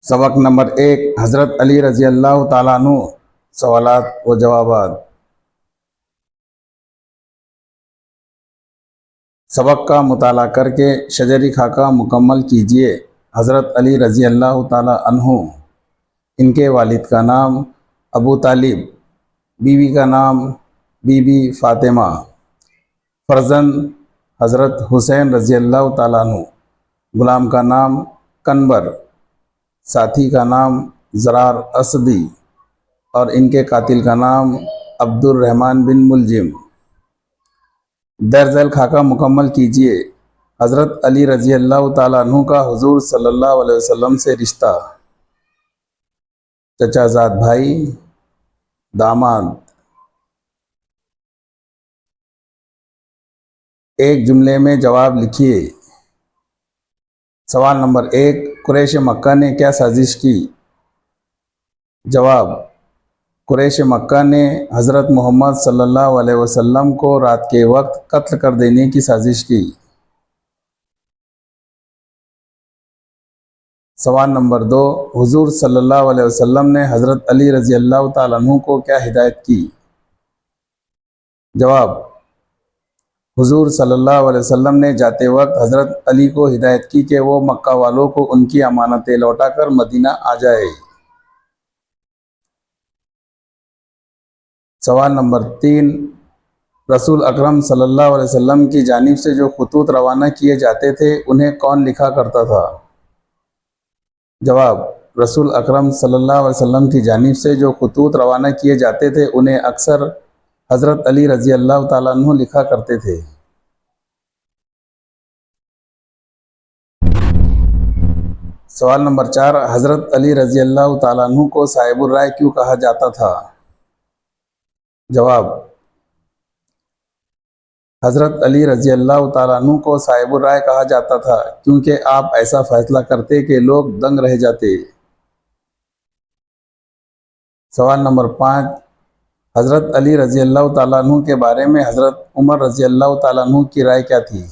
سبق نمبر 1 حضرت علی رضی اللہ تعالیٰ عنہ سوالات و جوابات۔ سبق کا مطالعہ کر کے شجری خاکہ مکمل کیجیے۔ حضرت علی رضی اللہ تعالیٰ عنہ، ان کے والد کا نام ابو طالب، بیوی کا نام بی بی فاطمہ، فرزند حضرت حسین رضی اللہ تعالیٰ عنہ، غلام کا نام کنبر، ساتھی کا نام زرار اسدی، اور ان کے قاتل کا نام عبد الرحمن بن ملجم۔ درج ذیل خاکہ مکمل کیجیے۔ حضرت علی رضی اللہ تعالیٰ عنہ کا حضور صلی اللہ علیہ وسلم سے رشتہ: چچا زاد بھائی، داماد۔ ایک جملے میں جواب لکھیے۔ سوال نمبر 1، قریش مکہ نے کیا سازش کی؟ جواب: قریش مکہ نے حضرت محمد صلی اللہ علیہ وسلم کو رات کے وقت قتل کر دینے کی سازش کی۔ سوال نمبر 2، حضور صلی اللہ علیہ وسلم نے حضرت علی رضی اللہ تعالیٰ عنہ کو کیا ہدایت کی؟ جواب: حضور صلی اللہ علیہ وسلم نے جاتے وقت حضرت علی کو ہدایت کی کہ وہ مکہ والوں کو ان کی امانتیں لوٹا کر مدینہ آ جائے۔ سوال نمبر 3، رسول اکرم صلی اللہ علیہ وسلم کی جانب سے جو خطوط روانہ کیے جاتے تھے انہیں کون لکھا کرتا تھا؟ جواب: رسول اکرم صلی اللہ علیہ وسلم کی جانب سے جو خطوط روانہ کیے جاتے تھے انہیں اکثر حضرت علی رضی اللہ تعالیٰ عنہ لکھا کرتے تھے۔ سوال نمبر 4، حضرت علی رضی اللہ تعالیٰ عنہ کو صاحب الرائے کیوں کہا جاتا تھا؟ جواب: حضرت علی رضی اللہ تعالیٰ عنہ کو صاحب الرائے کہا جاتا تھا کیونکہ آپ ایسا فیصلہ کرتے کہ لوگ دنگ رہ جاتے۔ سوال نمبر 5، حضرت علی رضی اللہ تعالیٰ عنہ کے بارے میں حضرت عمر رضی اللہ تعالیٰ عنہ کی رائے کیا تھی؟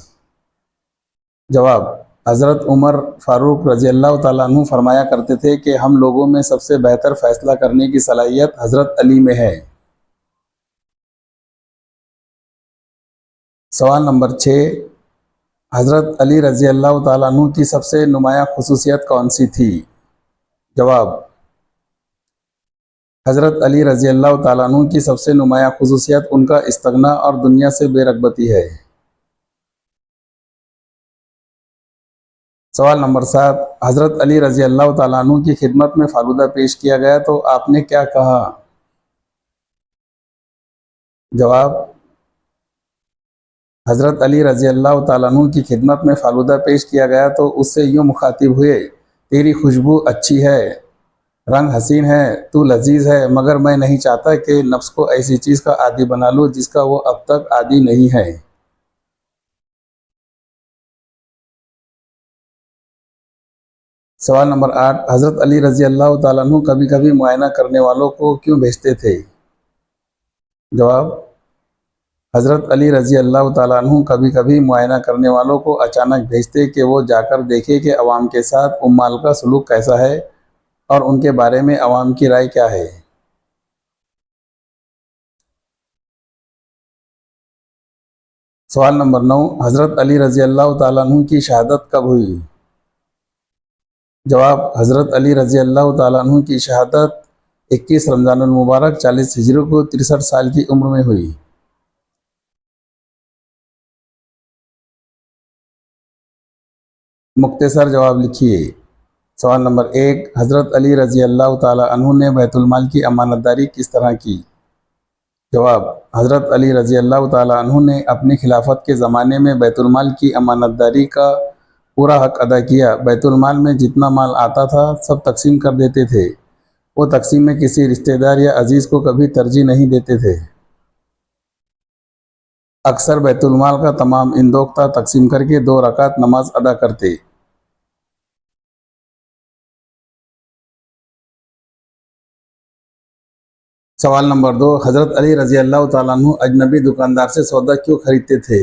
جواب: حضرت عمر فاروق رضی اللہ تعالیٰ عنہ فرمایا کرتے تھے کہ ہم لوگوں میں سب سے بہتر فیصلہ کرنے کی صلاحیت حضرت علی میں ہے۔ سوال نمبر 6، حضرت علی رضی اللہ تعالیٰ عنہ کی سب سے نمایاں خصوصیت کون سی تھی؟ جواب: حضرت علی رضی اللہ تعالیٰ عنہ کی سب سے نمایاں خصوصیت ان کا استغنا اور دنیا سے بے رغبتی ہے۔ سوال نمبر 7، حضرت علی رضی اللہ تعالیٰ عنہ کی خدمت میں فالودہ پیش کیا گیا تو آپ نے کیا کہا؟ جواب: حضرت علی رضی اللہ تعالیٰ عنہ کی خدمت میں فالودہ پیش کیا گیا تو اس سے یوں مخاطب ہوئے: تیری خوشبو اچھی ہے، رنگ حسین ہے، تو لذیذ ہے، مگر میں نہیں چاہتا کہ نفس کو ایسی چیز کا عادی بنا لوں جس کا وہ اب تک عادی نہیں ہے۔ سوال نمبر 8، حضرت علی رضی اللہ تعالیٰ عنہ کبھی کبھی معائنہ کرنے والوں کو کیوں بھیجتے تھے؟ جواب: حضرت علی رضی اللہ تعالیٰ عنہ کبھی کبھی معائنہ کرنے والوں کو اچانک بھیجتے کہ وہ جا کر دیکھے کہ عوام کے ساتھ عمال کا سلوک کیسا ہے اور ان کے بارے میں عوام کی رائے کیا ہے۔ سوال نمبر 9، حضرت علی رضی اللہ تعالیٰ عنہ کی شہادت کب ہوئی؟ جواب: حضرت علی رضی اللہ تعالیٰ عنہ کی شہادت 21 رمضان المبارک 40 ہجری کو 63 سال کی عمر میں ہوئی۔ مختصر جواب لکھیے۔ سوال نمبر 1، حضرت علی رضی اللہ تعالیٰ عنہ نے بیت المال کی امانت داری کس طرح کی؟ جواب: حضرت علی رضی اللہ تعالیٰ عنہ نے اپنی خلافت کے زمانے میں بیت المال کی امانت داری کا پورا حق ادا کیا۔ بیت المال میں جتنا مال آتا تھا سب تقسیم کر دیتے تھے۔ وہ تقسیم میں کسی رشتہ دار یا عزیز کو کبھی ترجیح نہیں دیتے تھے۔ اکثر بیت المال کا تمام اندوختہ تقسیم کر کے 2 رکعت نماز ادا کرتے۔ سوال نمبر 2، حضرت علی رضی اللہ تعالیٰ عنہ اجنبی دکاندار سے سودا کیوں خریدتے تھے؟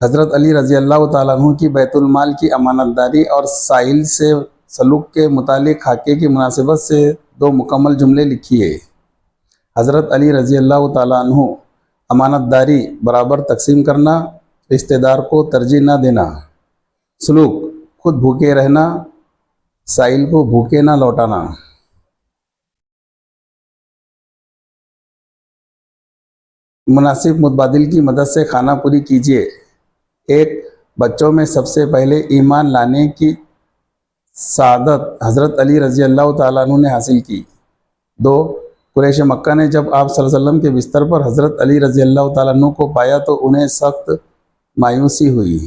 حضرت علی رضی اللہ تعالیٰ عنہ کی بیت المال کی امانت داری اور سائل سے سلوک کے متعلق خاکے کی مناسبت سے 2 مکمل جملے لکھیے۔ حضرت علی رضی اللہ تعالیٰ عنہ امانت داری برابر تقسیم کرنا، رشتہ دار کو ترجیح نہ دینا، سلوک خود بھوکے رہنا، سائل کو بھوکے نہ لوٹانا۔ مناسب متبادل کی مدد سے خانہ پوری کیجیے۔ 1. بچوں میں سب سے پہلے ایمان لانے کی سعادت حضرت علی رضی اللہ تعالیٰ عنہ نے حاصل کی۔ 2. قریش مکہ نے جب آپ صلی اللہ علیہ وسلم کے بستر پر حضرت علی رضی اللہ تعالیٰ عنہ کو پایا تو انہیں سخت مایوسی ہوئی۔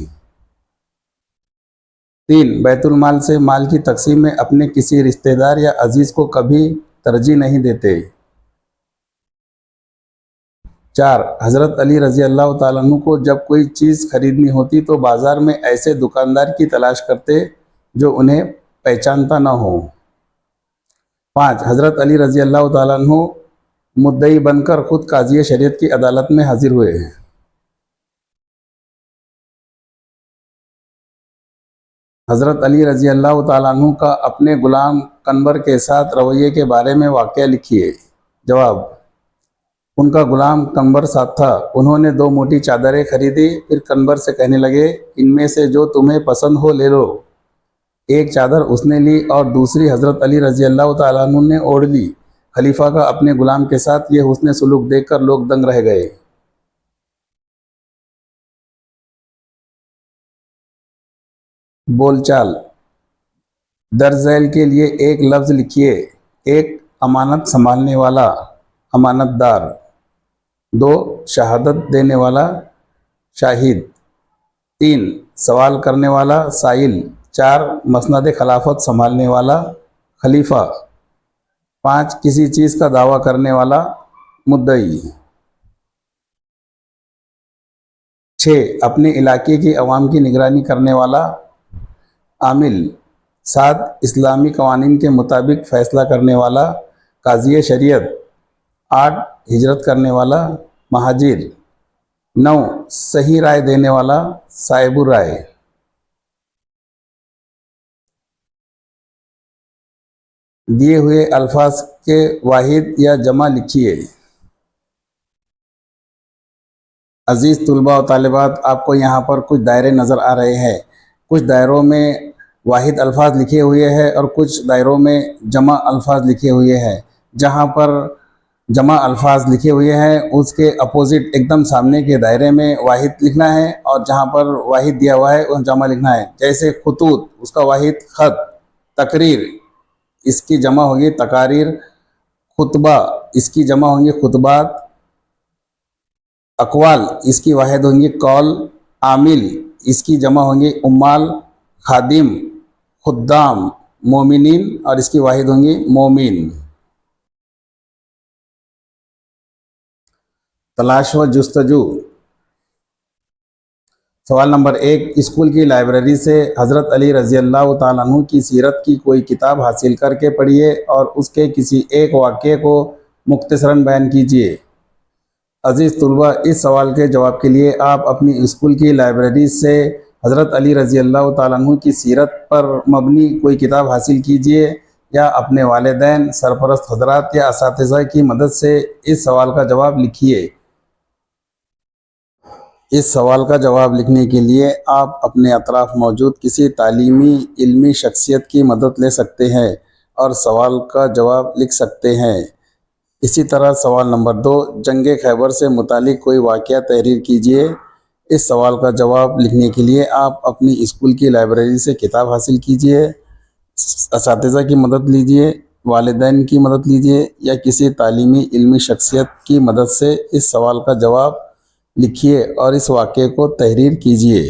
3. بیت المال سے مال کی تقسیم میں اپنے کسی رشتہ دار یا عزیز کو کبھی ترجیح نہیں دیتے۔ 4. حضرت علی رضی اللہ تعالیٰ عنہ کو جب کوئی چیز خریدنی ہوتی تو بازار میں ایسے دکاندار کی تلاش کرتے جو انہیں پہچانتا نہ ہو۔ 5. حضرت علی رضی اللہ تعالیٰ عنہ مدعی بن کر خود قاضی شریعت کی عدالت میں حاضر ہوئے۔ حضرت علی رضی اللہ تعالیٰ عنہ کا اپنے غلام قنبر کے ساتھ رویے کے بارے میں واقعہ لکھیے۔ جواب: ان کا غلام قنبر ساتھ تھا۔ انہوں نے 2 موٹی چادریں خریدی، پھر قنبر سے کہنے لگے، ان میں سے جو تمہیں پسند ہو لے لو۔ ایک چادر اس نے لی اور دوسری حضرت علی رضی اللہ تعالیٰ عنہ نے اوڑھ لی۔ خلیفہ کا اپنے غلام کے ساتھ یہ حسن سلوک دیکھ کر لوگ دنگ رہ گئے۔ بول چال: درج ذیل کے لیے ایک لفظ لکھیے۔ 1. امانت سنبھالنے والا، امانت دار۔ 2. شہادت دینے والا، شاہد۔ 3. سوال کرنے والا، سائل۔ 4. مسند خلافت سنبھالنے والا، خلیفہ۔ 5. کسی چیز کا دعویٰ کرنے والا، مدعی۔ 6. اپنے علاقے کی عوام کی نگرانی کرنے والا، عامل۔ 7. اسلامی قوانین کے مطابق فیصلہ کرنے والا، قاضی شریعت۔ 8. ہجرت کرنے والا، مہاجر۔ 9. صحیح رائے دینے والا، صاحب الرائے۔ دیے ہوئے الفاظ کے واحد یا جمع لکھیے۔ عزیز طلباء و طالبات، آپ کو یہاں پر کچھ دائرے نظر آ رہے ہیں۔ کچھ دائروں میں واحد الفاظ لکھے ہوئے ہیں اور کچھ دائروں میں جمع الفاظ لکھے ہوئے ہیں۔ جہاں پر جمع الفاظ لکھے ہوئے ہیں اس کے اپوزٹ ایک دم سامنے کے دائرے میں واحد لکھنا ہے، اور جہاں پر واحد دیا ہوا ہے وہ جمع لکھنا ہے۔ جیسے خطوط، اس کا واحد خط۔ تقریر، اس کی جمع ہوگی تقاریر۔ خطبہ، اس کی جمع ہوں گی خطبات۔ اقوال، اس کی واحد ہوں گی قول۔ عامل، اس کی جمع ہوں گی عمال۔ خادم، خدام۔ مومنین، اور اس کی واحد ہوں گی مومن۔ تلاش و جستجو۔ سوال نمبر 1، اسکول کی لائبریری سے حضرت علی رضی اللہ تعالیٰ عنہ کی سیرت کی کوئی کتاب حاصل کر کے پڑھیے اور اس کے کسی ایک واقعے کو مختصراً بیان کیجیے۔ عزیز طلباء، اس سوال کے جواب کے لیے آپ اپنی اسکول کی لائبریری سے حضرت علی رضی اللہ تعالیٰ عنہ کی سیرت پر مبنی کوئی کتاب حاصل کیجیے، یا اپنے والدین، سرپرست حضرات یا اساتذہ کی مدد سے اس سوال کا جواب لکھیے۔ اس سوال کا جواب لکھنے کے لیے آپ اپنے اطراف موجود کسی تعلیمی علمی شخصیت کی مدد لے سکتے ہیں اور سوال کا جواب لکھ سکتے ہیں۔ اسی طرح سوال نمبر 2، جنگ خیبر سے متعلق کوئی واقعہ تحریر کیجیے۔ اس سوال کا جواب لکھنے کے لیے آپ اپنی اسکول کی لائبریری سے کتاب حاصل کیجیے، اساتذہ کی مدد لیجیے، والدین کی مدد لیجیے، یا کسی تعلیمی علمی شخصیت کی مدد سے اس سوال کا جواب لکھیے اور اس واقعے کو تحریر کیجیے۔